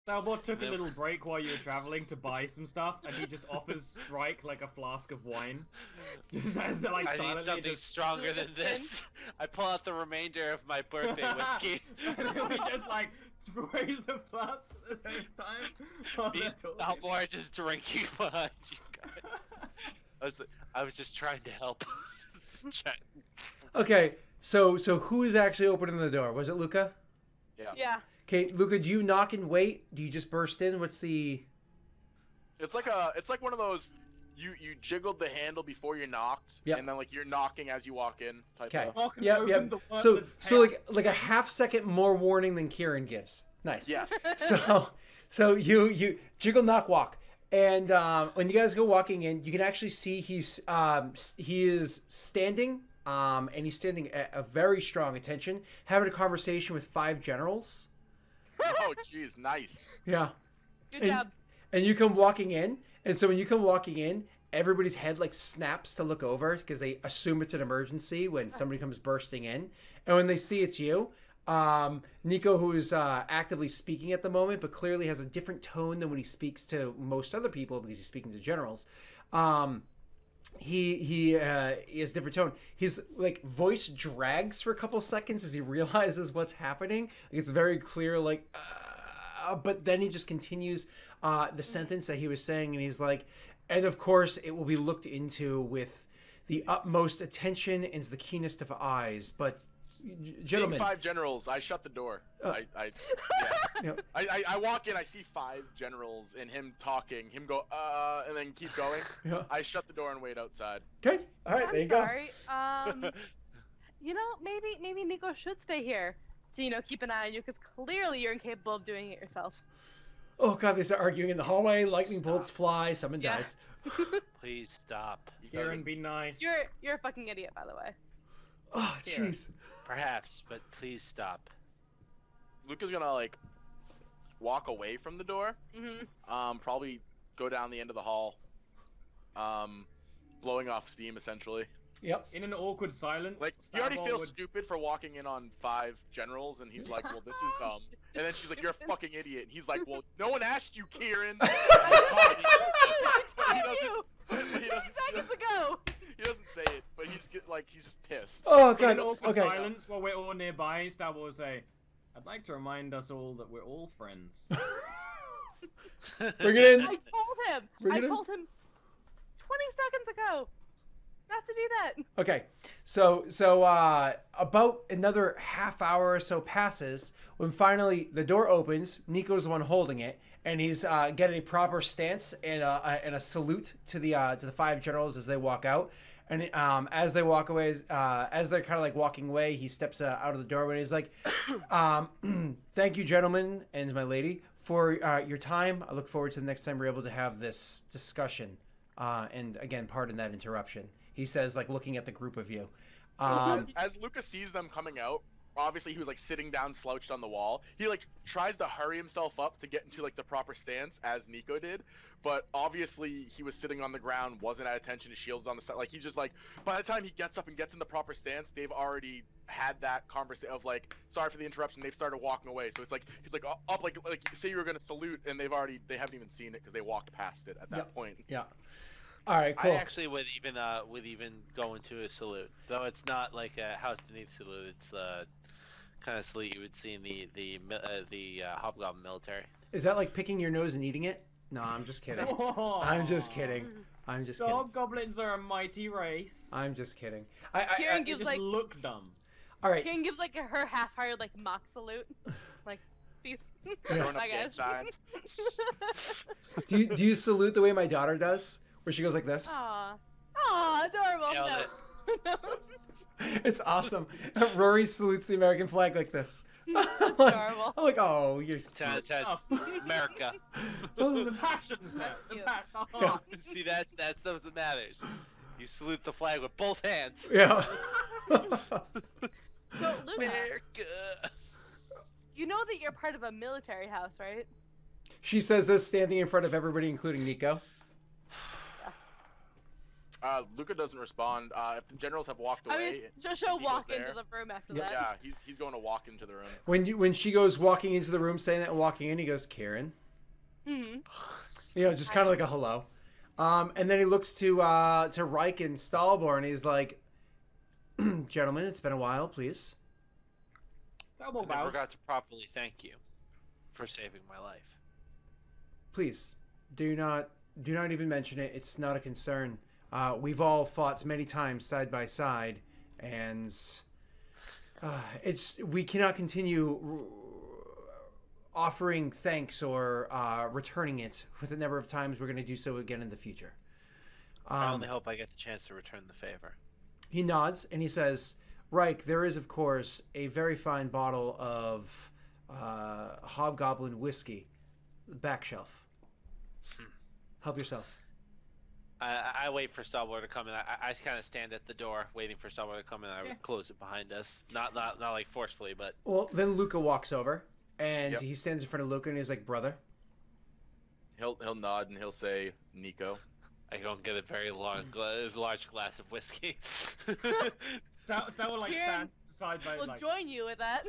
Salbot took a little break while you were traveling to buy some stuff, and he just offers Strike like a flask of wine. Just as they're like I need silently something just... stronger than this. I pull out the remainder of my birthday whiskey. And then we just like raise the flask at the same time. While they're talking. Salbot just drinking behind you guys. I was just trying to help. Okay, so who is actually opening the door? Was it Luca? Yeah. Okay, Luca, do you knock and wait? Do you just burst in? What's the... It's like one of those you jiggled the handle before you knocked, Yep. and then like you're knocking as you walk in. Okay. Yep. So like a half second more warning than Kieran gives. Nice. Yes. So you jiggle knock walk. And when you guys go walking in, you can actually see he is standing, and he's standing at a very strong attention, having a conversation with 5 generals. Oh, jeez, nice. Yeah. Good job. And you come walking in, and so when you come walking in, everybody's head like snaps to look over because they assume it's an emergency when somebody comes bursting in, and when they see it's you. Nico, who is actively speaking at the moment, but clearly has a different tone than when he speaks to most other people because he's speaking to generals. He has a different tone. His like voice drags for a couple seconds as he realizes what's happening. It's very clear, like, but then he just continues the sentence that he was saying, and he's like, and of course it will be looked into with the utmost attention and the keenest of eyes, but. Gentlemen, seeing 5 generals, I shut the door. I walk in, I see 5 generals, and him talking, him go, and then keep going. Yeah. I shut the door and wait outside. Okay, all right, there you go. You know, maybe Nico should stay here to keep an eye on you, because clearly you're incapable of doing it yourself. Oh god, they start arguing in the hallway. Lightning bolts fly. Someone dies. Please stop. Kieran, be nice. You're a fucking idiot, by the way. Oh jeez. Perhaps, but please stop. Luca's gonna like walk away from the door. Mm-hmm. Probably go down the end of the hall. Blowing off steam essentially. Yep. In an awkward silence. Like you already feel would... stupid for walking in on 5 generals, and he's like, "Well, this is dumb." And then she's like, "You're a fucking idiot." And he's like, "Well, no one asked you, Kieran." But he doesn't. Seconds ago. He doesn't say it, but he just he's just pissed. Oh So in god. awkward Okay. silence while we're all nearby, Star will say, "I'd like to remind us all that we're all friends." Bring it in. I told him 20 seconds ago not to do that. Okay, so about another half hour or so passes when finally the door opens. Nico's the one holding it, and he's getting a proper stance and a salute to the 5 generals as they walk out. And as they walk away, as they're kind of like walking away, he steps out of the doorway and he's like, "Thank you, gentlemen and my lady, for your time. I look forward to the next time we're able to have this discussion." And again, pardon that interruption. He says, like, looking at the group of you. As Luca sees them coming out, obviously he was like sitting down slouched on the wall. He like tries to hurry himself up to get into like the proper stance as Nico did, but obviously he was sitting on the ground, wasn't at attention, his shield's on the side. Like he just like, by the time he gets up and gets in the proper stance, they've already had that conversation of like, sorry for the interruption, they've started walking away. So it's like he's like up like say you were gonna salute, and they haven't even seen it because they walked past it at that point. Yeah. All right, cool. I actually would even go into a salute, though it's not like a house beneath salute. It's kind of salute you would see in the Hobgoblin military. Is that like picking your nose and eating it? No, I'm just kidding. I'm just kidding. I'm just kidding. Hobgoblins are a mighty race. I'm just kidding. Kieran They gives just like look dumb. All right. Kieran gives like her half-hearted like mock salute, like peace. Throwing up I gang guess. signs. Do you salute the way my daughter does, where she goes like this? Aw, adorable. Nailed No. It's awesome. Rory salutes the American flag like this. Adorable. I'm like, oh, you're Ted, America. The passion's there. The cute. passion. See, that's what matters. You salute the flag with both hands. yeah. So, Luca, America. you know that you're part of a military house, right? She says this standing in front of everybody, including Nico. Luca doesn't respond. If the generals have walked away, I mean, she'll Nico's walk there. into the room after Yep. that. Yeah, he's going to walk into the room. When she goes walking into the room saying that and walking in, he goes, Karen. Hmm. Just kind of like a hello. And then he looks to Reich and Stahlborn, and he's like, gentlemen, it's been a while, please. Double I never bows. got to properly thank you for saving my life. Please, do not even mention it. It's not a concern. We've all fought many times side by side, and we cannot continue offering thanks or returning it with the number of times we're going to do so again in the future. I only hope I get the chance to return the favor. He nods and he says, Reich, there is, of course, a very fine bottle of Hobgoblin whiskey. Back shelf. Help yourself. I wait for Salvador to come in. I kind of stand at the door waiting for Salvador to come in. I would close it behind us. Not like forcefully, but... Well, then Luca walks over, and Yep. he stands in front of Luca, and he's like, brother. He'll nod and he'll say, Nico. I go and get a very large glass of whiskey. Stout will like Kieran stand side by We'll like. join you with that.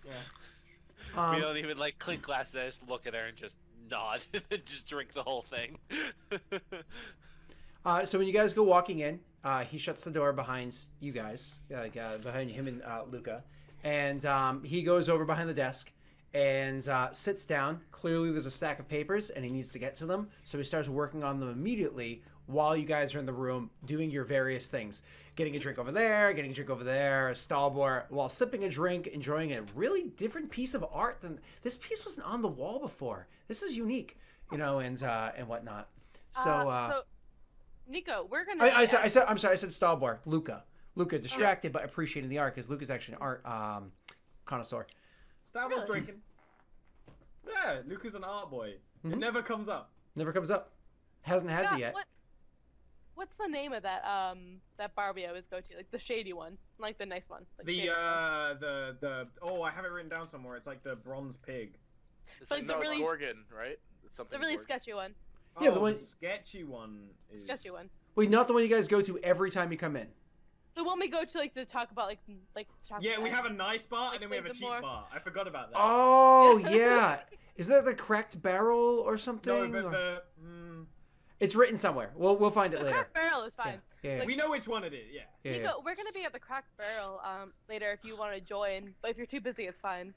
Yeah. We don't even like clink glasses. I just look at her and just nod and just drink the whole thing. So when you guys go walking in, he shuts the door behind you guys, behind him and Luca, and he goes over behind the desk and sits down. Clearly there's a stack of papers and he needs to get to them, so he starts working on them immediately while you guys are in the room doing your various things. Getting a drink over there, Stahlbor, while sipping a drink, enjoying a really different piece of art than... This piece wasn't on the wall before. This is unique, and whatnot. So Nico, we're gonna. I'm sorry, I said Stahlbor. Luca, distracted but appreciating the art because Luca's actually an art connoisseur. Stout was Really? drinking. Yeah, Luca's an art boy. Mhm. It never comes up. Never comes up. Hasn't had to yet. What's the name of that that bar we always go to? Like the shady one, like the nice one. Like The shady one. I have it written down somewhere. It's like the bronze pig. It's Like the No, really- it's Gorgon, right? It's something the really Gorgon. sketchy one. Yeah, Oh, the one- sketchy one is Sketchy one. Wait, not the one you guys go to every time you come in. The one we go to like to talk about like chocolate. Yeah, we have a nice bar Like and then we have a the cheap more- bar. I forgot about that. Oh yeah, is that the Cracked Barrel or something? no, but Or- It's written somewhere. We'll find it The later. Cracked Barrel is fine. Yeah. we know which one it is. Yeah. Yeah. Nico, we're gonna be at the Cracked Barrel later if you want to join, but if you're too busy, it's fine.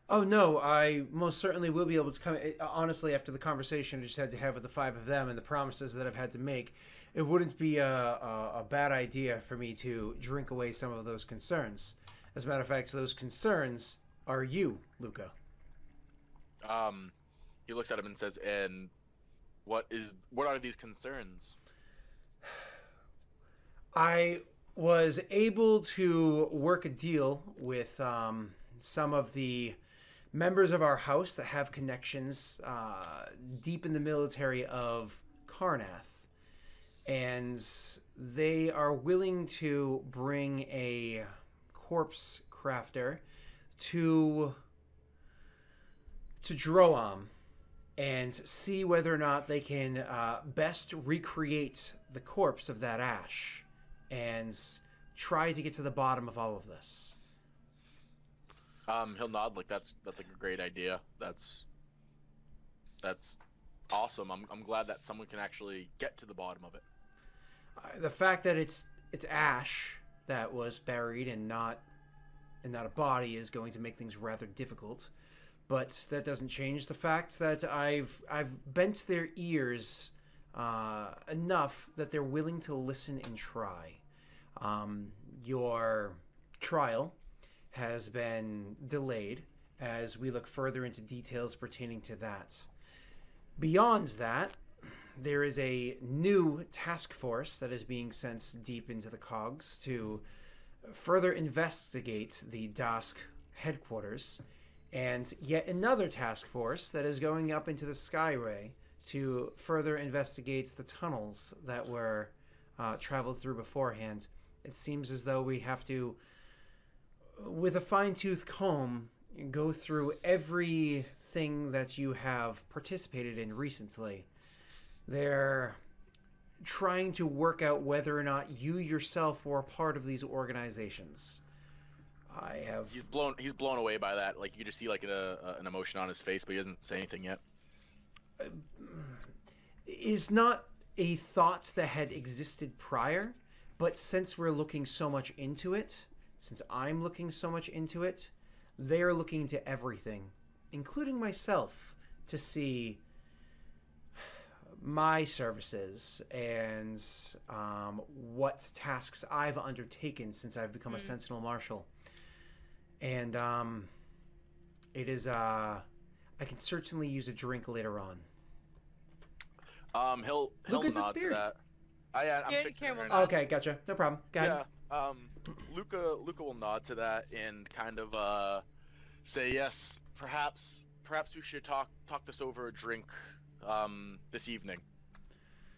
Oh no, I most certainly will be able to come. Honestly, after the conversation I just had to have with the five of them and the promises that I've had to make, it wouldn't be a bad idea for me to drink away some of those concerns. As a matter of fact, those concerns are you, Luca. He looks at him and says, "And what are these concerns?" I was able to work a deal with some of the members of our house that have connections deep in the military of Karnath. And they are willing to bring a corpse crafter to Droam and see whether or not they can best recreate the corpse of that ash and try to get to the bottom of all of this. He'll nod like that's a great idea. That's awesome. I'm glad that someone can actually get to the bottom of it. The fact that it's ash that was buried and not a body is going to make things rather difficult, but that doesn't change the fact that I've bent their ears enough that they're willing to listen and try. Your trial has been delayed as we look further into details pertaining to that. Beyond that, there is a new task force that is being sent deep into the cogs to further investigate the Dask headquarters, and yet another task force that is going up into the Skyway to further investigate the tunnels that were traveled through beforehand. It seems as though we have to, with a fine-tooth comb, go through everything that you have participated in recently. They're trying to work out whether or not you yourself were a part of these organizations. I have. He's blown away by that. Like you can just see like an emotion on his face, but he doesn't say anything yet. Is not a thought that had existed prior, but since we're looking so much into it, since I'm looking so much into it, they are looking into everything, including myself, to see my services and what tasks I've undertaken since I've become a Sentinel Marshal. And it is I can certainly use a drink later on. He'll Luca nod to disappeared. that. I'm Yeah, fixing it Cameron. right now. Okay, gotcha. No problem. Go ahead. Yeah. Luca will nod to that and kind of say yes. Perhaps we should talk this over a drink this evening.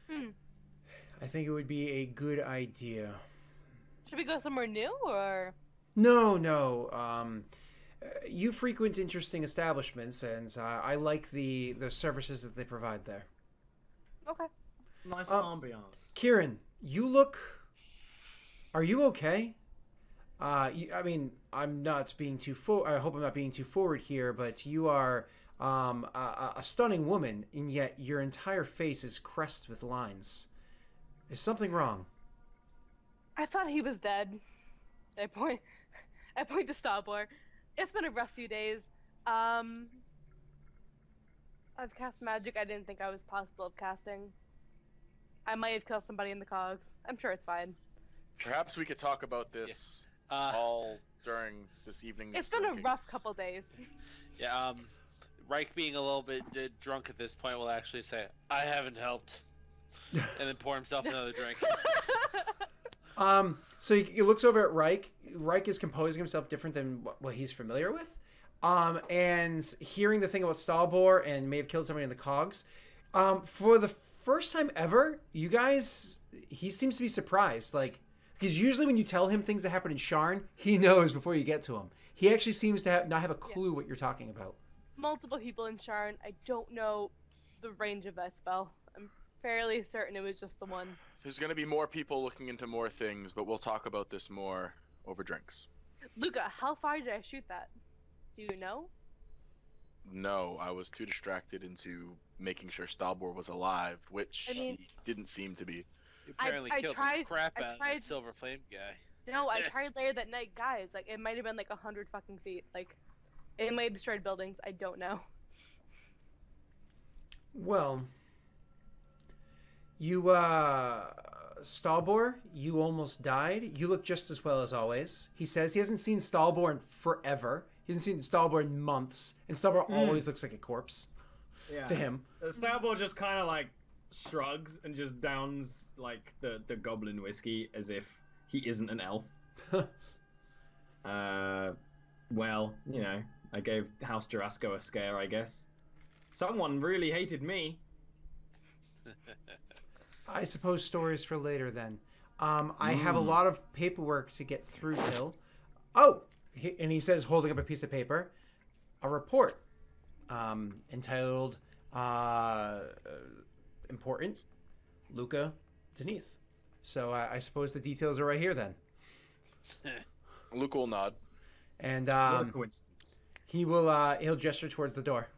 I think it would be a good idea. Should we go somewhere new or? No. You frequent interesting establishments, and I like the services that they provide there. Okay. Nice ambiance. Kieran, you look. Are you okay? I mean, I'm not being too I hope I'm not being too forward here, but you are a stunning woman, and yet your entire face is crusted with lines. Is something wrong? I thought he was dead. I point to Starboard. It's been a rough few days. I've cast magic I didn't think I was possible of casting. I might have killed somebody in the cogs. I'm sure it's fine. Perhaps we could talk about this all during this evening. It's been a rough couple days. Yeah, Reich being a little bit drunk at this point will actually say, I haven't helped. And then pour himself another drink. So he looks over at Reich. Reich is composing himself different than what he's familiar with. And hearing the thing about Stahlbor and may have killed somebody in the cogs. For the first time ever, you guys, he seems to be surprised. Like, because usually when you tell him things that happen in Sharn, he knows before you get to him. He actually seems to not have a clue what you're talking about. Multiple people in Sharn. I don't know the range of that spell. I'm fairly certain it was just the one. There's going to be more people looking into more things, but we'll talk about this more over drinks. Luca, how far did I shoot that? Do you know? No, I was too distracted into making sure Stalbor was alive, which he didn't seem to be. You apparently I killed tried- the crap I out of tried- that Silver Flame guy. No, I tried later that night, guys. Like, it might have been like 100 fucking feet. Like, it might have destroyed buildings. I don't know. Well, you, Stalbor, you almost died. You look just as well as always. He says he hasn't seen Stalbor in forever. He hasn't seen Stalbor in months. And Stalbor always looks like a corpse to him. Stalbor just kind of like shrugs and just downs like the goblin whiskey as if he isn't an elf. Well, you know, I gave House Jurasco a scare, I guess. Someone really hated me. I suppose stories for later then. I have a lot of paperwork to get through till. Oh, and he says, holding up a piece of paper, a report entitled Important, Luca Denith. So I suppose the details are right here then. Luca will nod. And What a coincidence. he'll gesture towards the door.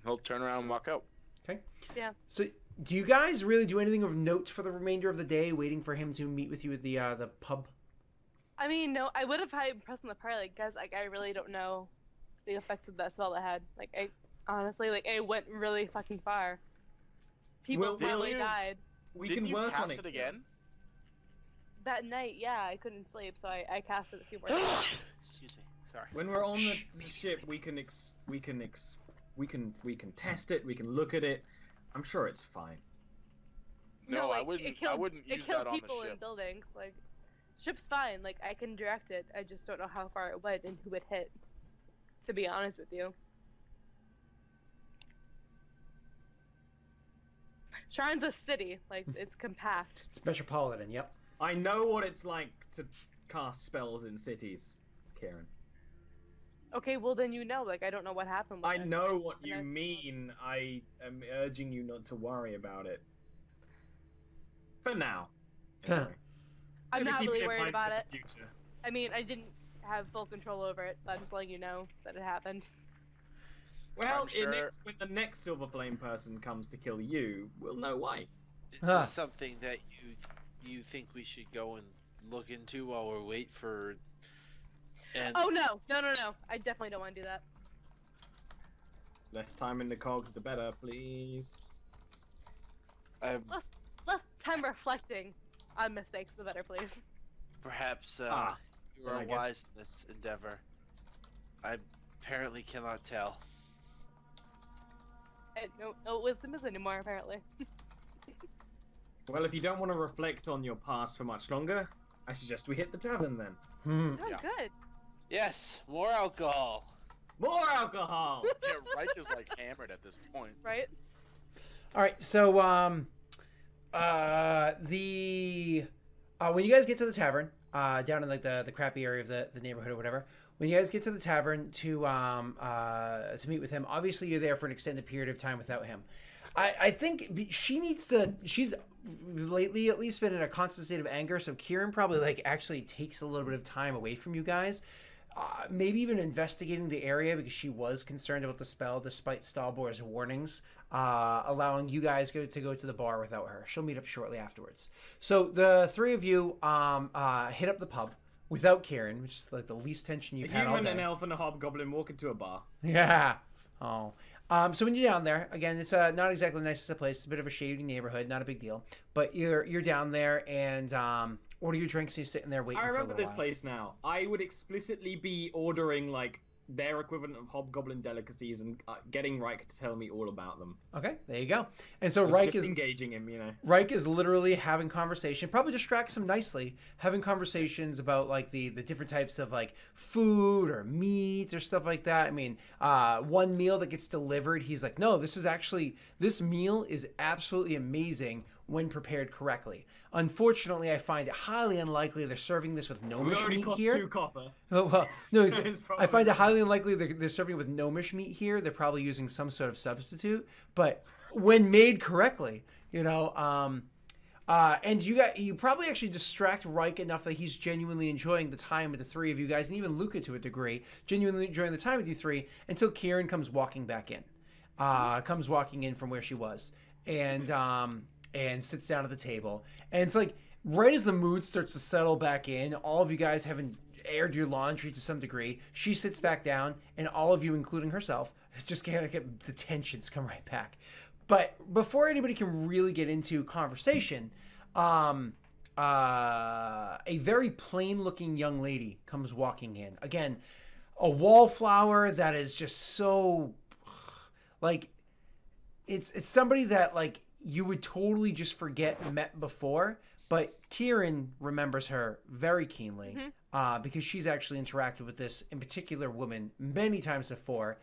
He'll turn around and walk out. Okay. Yeah. So do you guys really do anything of note for the remainder of the day, waiting for him to meet with you at the pub? I mean, no, I would have had pressed on the party, like, guys, like, I really don't know the effects of that spell I had. Like, I honestly, like, it went really fucking far. People Well, probably you- died. We Didn't can you work cast on it again? That night, yeah, I couldn't sleep, so I cast it a few more times. Excuse me. Sorry. When we're on the ship, we can test it. We can look at it. I'm sure it's fine. No, like, I wouldn't. It killed, I wouldn't it use killed that on the people in ship. buildings. Like, ship's fine. Like, I can direct it. I just don't know how far it went and who it hit. To be honest with you. Sharn's a city. Like, it's compact. It's metropolitan. Yep. I know what it's like to cast spells in cities, Kieran. Okay, well then you know. Like, I don't know what happened. With I it. know what you And mean. I am urging you not to worry about it. For now. Huh. Anyway. I'm Maybe not keep really in worried mind about for it. the future. I mean, I didn't have full control over it, but I'm just letting you know that it happened. Well, I'm sure- when the next Silver Flame person comes to kill you, we'll know why. Is Huh. this something that you think we should go and look into while we wait for? And Oh no. I definitely don't want to do that. Less time in the cogs, the better, please. I, Less time reflecting on mistakes, the better, please. perhaps you then are I guess- wise in this endeavor. I apparently cannot tell. No wisdom is anymore, apparently. Well, if you don't want to reflect on your past for much longer, I suggest we hit the tavern then. Oh, Yeah. good. Yes, more alcohol. More alcohol! Yeah, Reich is like hammered at this point. Right? All right, so when you guys get to the tavern, down in like the crappy area of the neighborhood or whatever, when you guys get to the tavern to meet with him, obviously you're there for an extended period of time without him. I think she's lately at least been in a constant state of anger, so Kieran probably like actually takes a little bit of time away from you guys. Maybe even investigating the area because she was concerned about the spell despite Stalbor's warnings, allowing you guys to go to the bar without her. She'll meet up shortly afterwards. So the three of you hit up the pub without Kieran, which is like the least tension you've A had all human, day. an elf, and a hobgoblin walk into a bar. Yeah. Oh. So when you're down there, again, it's not exactly the nicest of place. It's a bit of a shady neighborhood, not a big deal. But you're down there and order your drinks and you're sitting there waiting I for a remember little this while. place now. I would explicitly be ordering like their equivalent of hobgoblin delicacies and getting Reich to tell me all about them. Okay, there you go. And so Just, Reich just is engaging him, you know. Reich is literally having conversation, probably distracts him nicely, having conversations about like the different types of like food or meat or stuff like that. I mean, one meal that gets delivered, he's like, no, this meal is absolutely amazing when prepared correctly. Unfortunately, I find it highly unlikely they're serving this with We gnomish already meat cost here. 2 copper. Oh, well, no, So it's I find probably- it highly unlikely they're serving it with gnomish meat here. They're probably using some sort of substitute, but when made correctly, and you probably actually distract Reich enough that he's genuinely enjoying the time with the three of you guys, and even Luca to a degree, genuinely enjoying the time with you three until Kieran comes walking back in, comes walking in from where she was, and sits down at the table, and it's like right as the mood starts to settle back in, all of you guys haven't aired your laundry to some degree, she sits back down, and all of you, including herself, just kind of get the tensions come right back. But before anybody can really get into conversation, a very plain-looking young lady comes walking in. Again, a wallflower that is just so, like, it's somebody that like you would totally just forget met before. But Kieran remembers her very keenly because she's actually interacted with this in particular woman many times before.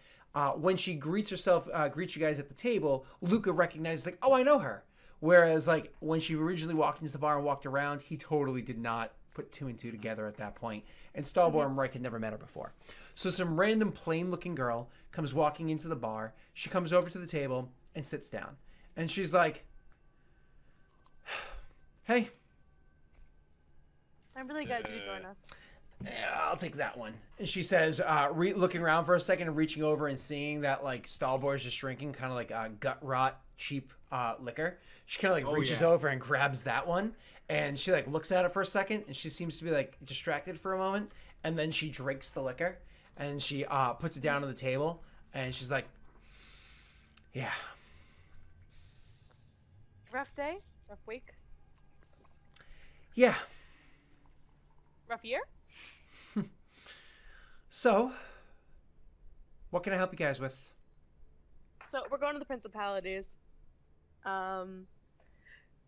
When she greets you guys at the table, Luca recognizes like, oh, I know her. Whereas like when she originally walked into the bar and walked around, he totally did not put two and two together at that point. And Stalborn and Reich had never met her before. So some random plain-looking girl comes walking into the bar. She comes over to the table and sits down. And she's like, hey. I'm really glad you joined us. Yeah, I'll take that one. And she says, looking around for a second and reaching over and seeing that like Stalbor's just drinking kind of like gut rot cheap liquor. She kind of like reaches over and grabs that one, and she like looks at it for a second, and she seems to be like distracted for a moment, and then she drinks the liquor, and she puts it down on the table, and she's like, yeah. Rough day? Rough week? Yeah. Rough year? So, what can I help you guys with? So we're going to the Principalities.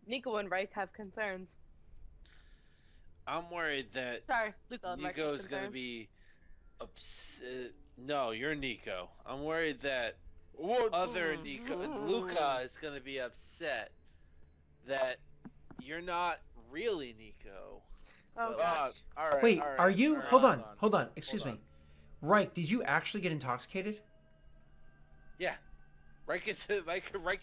Nico and Reich have concerns. I'm worried that Sorry, Luca and Reich have Nico's gonna concerns. be upset. No, you're Nico. I'm worried that What? other Nico, Luca, is gonna be upset that you're not really Nico. Oh, Uh, gosh. all right. Wait, all right, are you? all right, Hold on. Excuse Hold me. Right, did you actually get intoxicated? Yeah. Reich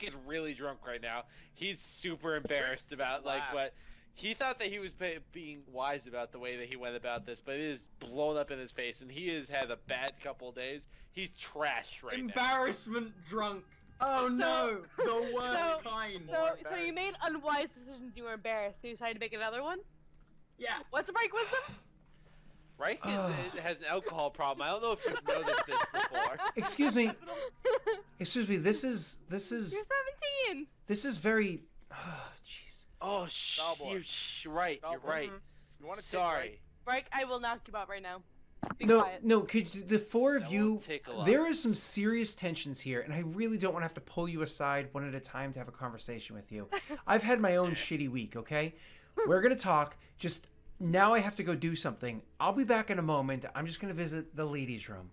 is really drunk right now. He's super embarrassed about like what he thought that he was being wise about the way that he went about this, but it is blown up in his face, and he has had a bad couple of days. He's trashed right now. Embarrassment drunk. Oh no, the worst kind. So you made unwise decisions. You were embarrassed. So you decided to make another one. Yeah. What's a break wisdom? Reich has an alcohol problem. I don't know if you've noticed this before. Excuse me. Excuse me. This is. You're 17. This is very. Oh, jeez. Oh, right. You're right. You want to Sorry. Break. I will knock you out right now. Be No, quiet. no. Could the four of That you? won't take a lot. There is some serious tensions here, and I really don't want to have to pull you aside one at a time to have a conversation with you. I've had my own shitty week. Okay, we're gonna talk. Just now, I have to go do something. I'll be back in a moment. I'm just gonna visit the ladies' room.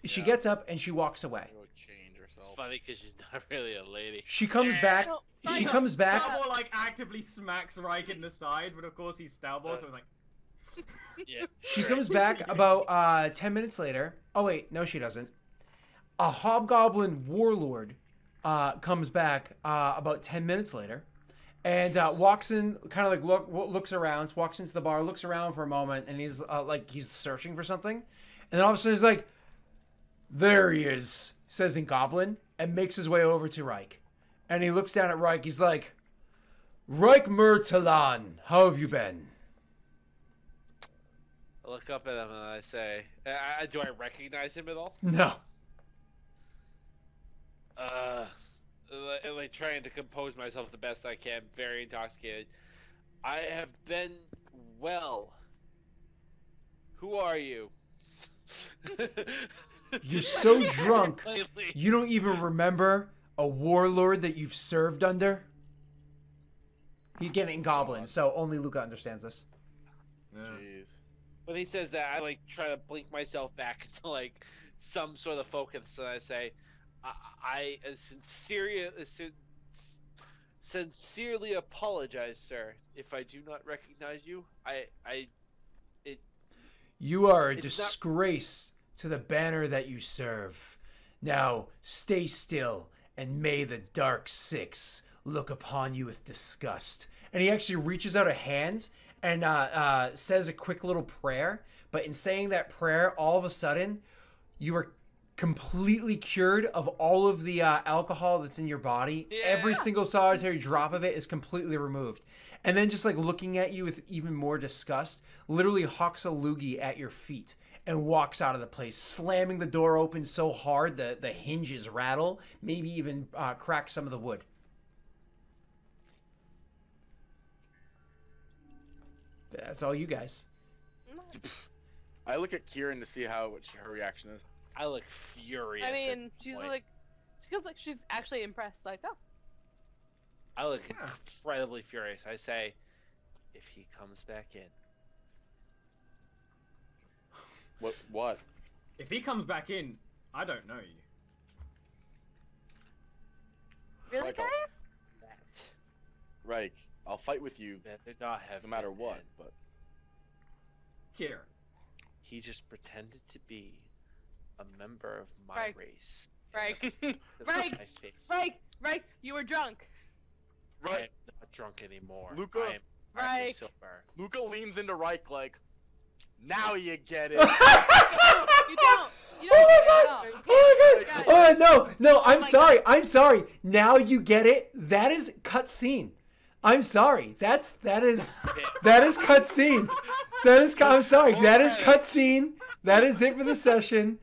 She gets up and she walks away. Go change herself. It's funny because she's not really a lady. She comes back. No, She no. comes back. Stalbor like actively smacks Reich in the side, but of course he's Stalbor, so it's like. Yeah. She comes back about 10 minutes later. Oh wait, no, she doesn't. A hobgoblin warlord comes back about 10 minutes later, and walks in, kind of like looks around, walks into the bar, looks around for a moment, and he's like he's searching for something, and then all of a sudden he's like, "There he is," says in Goblin, and makes his way over to Reich, and he looks down at Reich. He's like, "Reich Murtalan, how have you been?" I look up at him and I say, do I recognize him at all? No. Like trying to compose myself the best I can, very intoxicated. I have been well. Who are you? You're so drunk, Lately. you don't even remember a warlord that you've served under? He's getting Goblin, so only Luca understands this. Jeez. When he says that, I like try to blink myself back into like some sort of focus, and I say, I sincerely apologize, sir, if I do not recognize you. You are a It's not- disgrace to the banner that you serve. Now, stay still, and may the Dark Six look upon you with disgust. And he actually reaches out a hand and says a quick little prayer. But in saying that prayer, all of a sudden, you are completely cured of all of the alcohol that's in your body. Yeah. Every single solitary drop of it is completely removed. And then just like looking at you with even more disgust, literally hawks a loogie at your feet and walks out of the place, slamming the door open so hard that the hinges rattle, maybe even crack some of the wood. That's all you guys. I look at Kieran to see what her reaction is. I look furious. I at mean, this she's point. like, she feels like she's actually impressed. Like, oh, I look incredibly furious. I say, if he comes back in, What? If he comes back in, I don't know you. really, Michael. guys? that Right. I'll fight with you better not have no matter been what, in. but Kieran. He just pretended to be a member of my Right. race. Right, To Right. my face. right. You were drunk. I am not drunk anymore. Luca. I am Right. sober. Luca leans into Reich like, now you get it. You don't. You don't. Oh my god! Oh my god! Guys. Oh no! I'm my sorry. I'm sorry. Now you get it. That is cut scene. I'm sorry. that is cut scene. I'm sorry. That is cut scene. That is it for the session.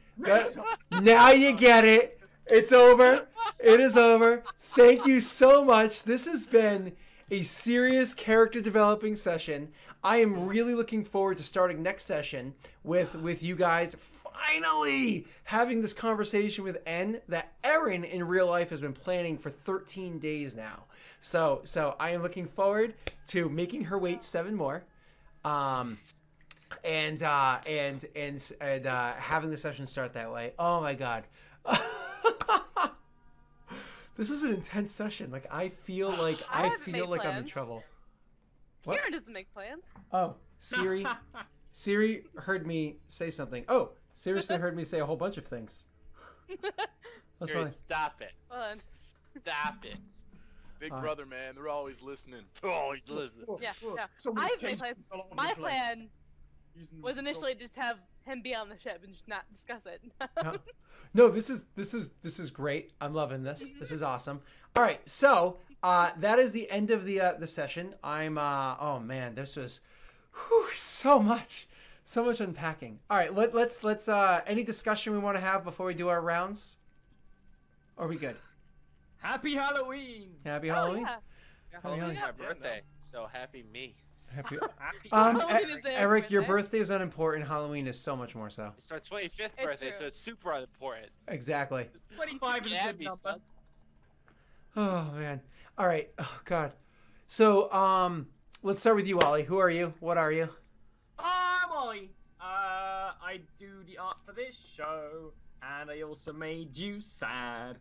Now you get it. It's over. It is over. Thank you so much. This has been a serious character developing session. I am really looking forward to starting next session with you guys finally having this conversation with N that Erin in real life has been planning for 13 days now. So I am looking forward to making her wait 7 more. And having the session start that way. Oh my god. This is an intense session. Like I feel like I haven't made I'm in plans. trouble. What? Kieran doesn't make plans. Oh, Siri heard me say something. Oh, seriously heard me say a whole bunch of things. That's Here, funny. stop it. Hold on. Stop it. Big Alright. brother, man. They're always listening. They're always listening. Yeah, yeah. So many I have my tensions plans. all over My the place. plan Using was the- initially just have him be on the ship and just not discuss it. No, this is great. I'm loving this. This is awesome. All right, so that is the end of the session. I'm oh man, this was so much unpacking. All right, let's any discussion we want to have before we do our rounds? Are we good? Happy Halloween! Happy Oh, Halloween. yeah. Yeah, Halloween's Yeah. my birthday, so happy me. Happy. Happy Halloween is their Eric, your birthday. birthday is unimportant. Halloween is so much more so. It's my 25th It's birthday, true. so it's super unimportant. Exactly. 25 is a Yeah, good me, number. son. Oh man. All right. Oh god. So let's start with you, Ollie. Who are you? What are you? I'm Ollie. I do the art for this show, and I also made you sad.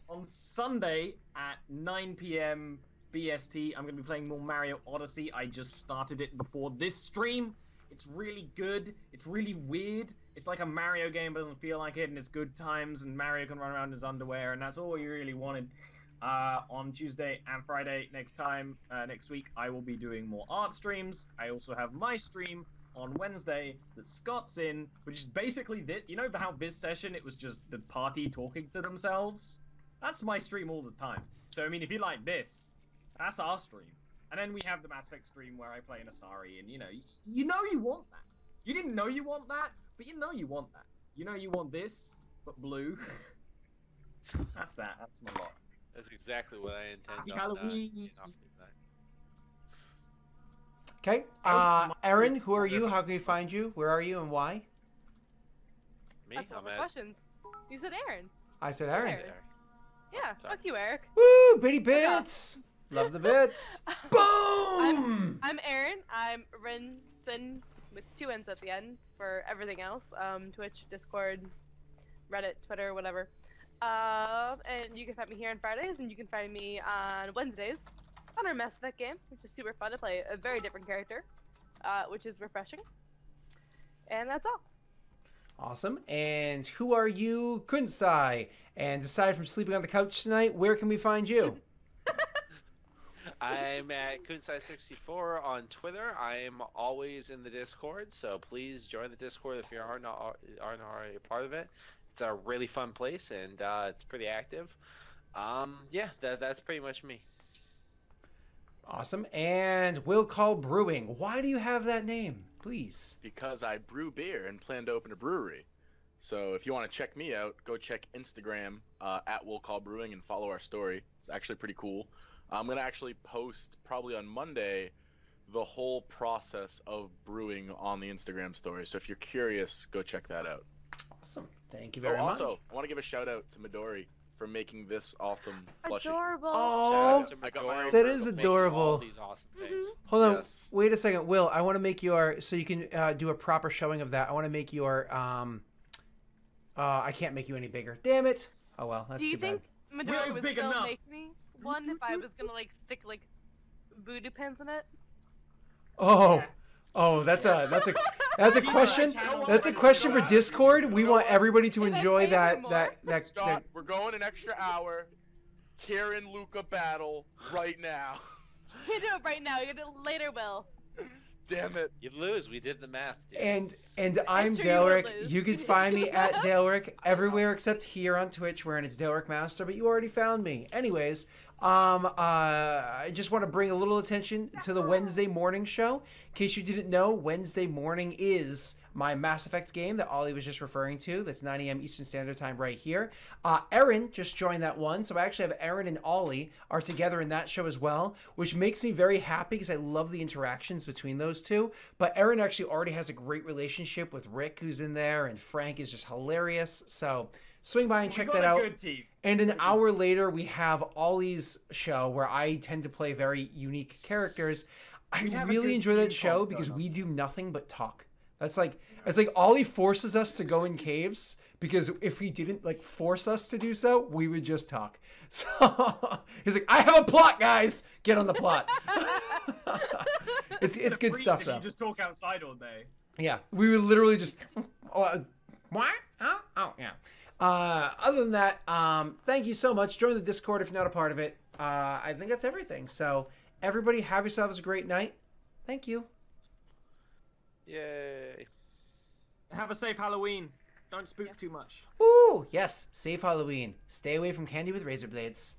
On Sunday at 9 p.m. BST, I'm going to be playing more Mario Odyssey. I just started it before this stream. It's really good. It's really weird. It's like a Mario game, but doesn't feel like it, and it's good times, and Mario can run around in his underwear, and that's all you really wanted. On Tuesday and Friday next week, I will be doing more art streams. I also have my stream on Wednesday that Scott's in, which is basically this. You know how this session, it was just the party talking to themselves? That's my stream all the time. So, I mean, if you like this, that's our stream. And then we have the Mass Effect stream where I play an Asari, and you know you want that. You didn't know you want that, but you know you want that. You know you want this, but blue. That's that. That's my lot. That's exactly what I intend Happy on Halloween. getting off to tonight. Okay. Aaron, who are you? How can we find you? Where are you and why? Me? That's all I'm the at questions. You said Aaron. I said Aaron. Aaron. Yeah, Sorry. fuck you, Eric. Woo! Bitty bits. Love the bits. Boom! I'm Aaron. I'm Rinson with 2 N's at the end for everything else. Twitch, Discord, Reddit, Twitter, whatever. And you can find me here on Fridays, and you can find me on Wednesdays on our Mass Effect game, which is super fun to play a very different character, which is refreshing. And that's all. Awesome. And who are you, Kunsai? And aside from sleeping on the couch tonight, where can we find you? I'm at Kunsai64 on Twitter. I'm always in the Discord, so please join the Discord if you aren't already a part of it. It's a really fun place, and it's pretty active. Yeah, that's pretty much me. Awesome. And Will Call Brewing. Why do you have that name? Please. Because I brew beer and plan to open a brewery. So if you want to check me out, go check Instagram at Will Call Brewing and follow our story. It's actually pretty cool. I'm going to actually post probably on Monday the whole process of brewing on the Instagram story. So if you're curious, go check that out. Awesome. Thank you very much. Also, I want to give a shout out to Midori for making this awesome plushie. Adorable. Shout Oh, out to I got my Midori own that for is making adorable. all these awesome things. hold on. Yes. Wait a second. Will, I want to make your, so you can do a proper showing of that. I want to make your, I can't make you any bigger. Damn it. Oh, well, that's Do you too bad. think Midori Will's would big still enough. make me one if I was gonna like stick like voodoo pins in it? Oh, Yeah. oh, that's a question. channel That's a already question for got- Discord. We want everybody to Can I enjoy say that. more? That. Scott, we're going an extra hour. Karen Luca battle right now. You do it right now. You do it later, Will. Damn it. You lose. We did the math, dude. And I'm sure you will Delric. lose. You can find me at Delric everywhere except here on Twitch, where it's Delric Master. But you already found me. Anyways, I just want to bring a little attention to the Wednesday morning show. In case you didn't know, Wednesday morning is my Mass Effect game that Ollie was just referring to. That's 9 a.m. Eastern Standard Time right here. Aaron just joined that one. So I actually have Aaron and Ollie are together in that show as well, which makes me very happy because I love the interactions between those two. But Aaron actually already has a great relationship with Rick, who's in there, and Frank is just hilarious. So swing by and We check got that a out. good team. And an hour later, we have Ollie's show where I tend to play very unique characters. I We have a really good enjoy that team show called because Donut. we do nothing but talk. That's like, it's like Ollie forces us to go in caves because if he didn't like force us to do so, we would just talk. So he's like, I have a plot, guys. Get on the plot. it's good Freeze stuff if though. You just talk outside all day. Yeah, we would literally just What? Oh, yeah. Other than that, thank you so much. Join the Discord if you're not a part of it. I think that's everything. So, everybody, have yourselves a great night. Thank you. Yay. Have a safe Halloween. Don't spook too much. Ooh, yes. Safe Halloween. Stay away from candy with razor blades.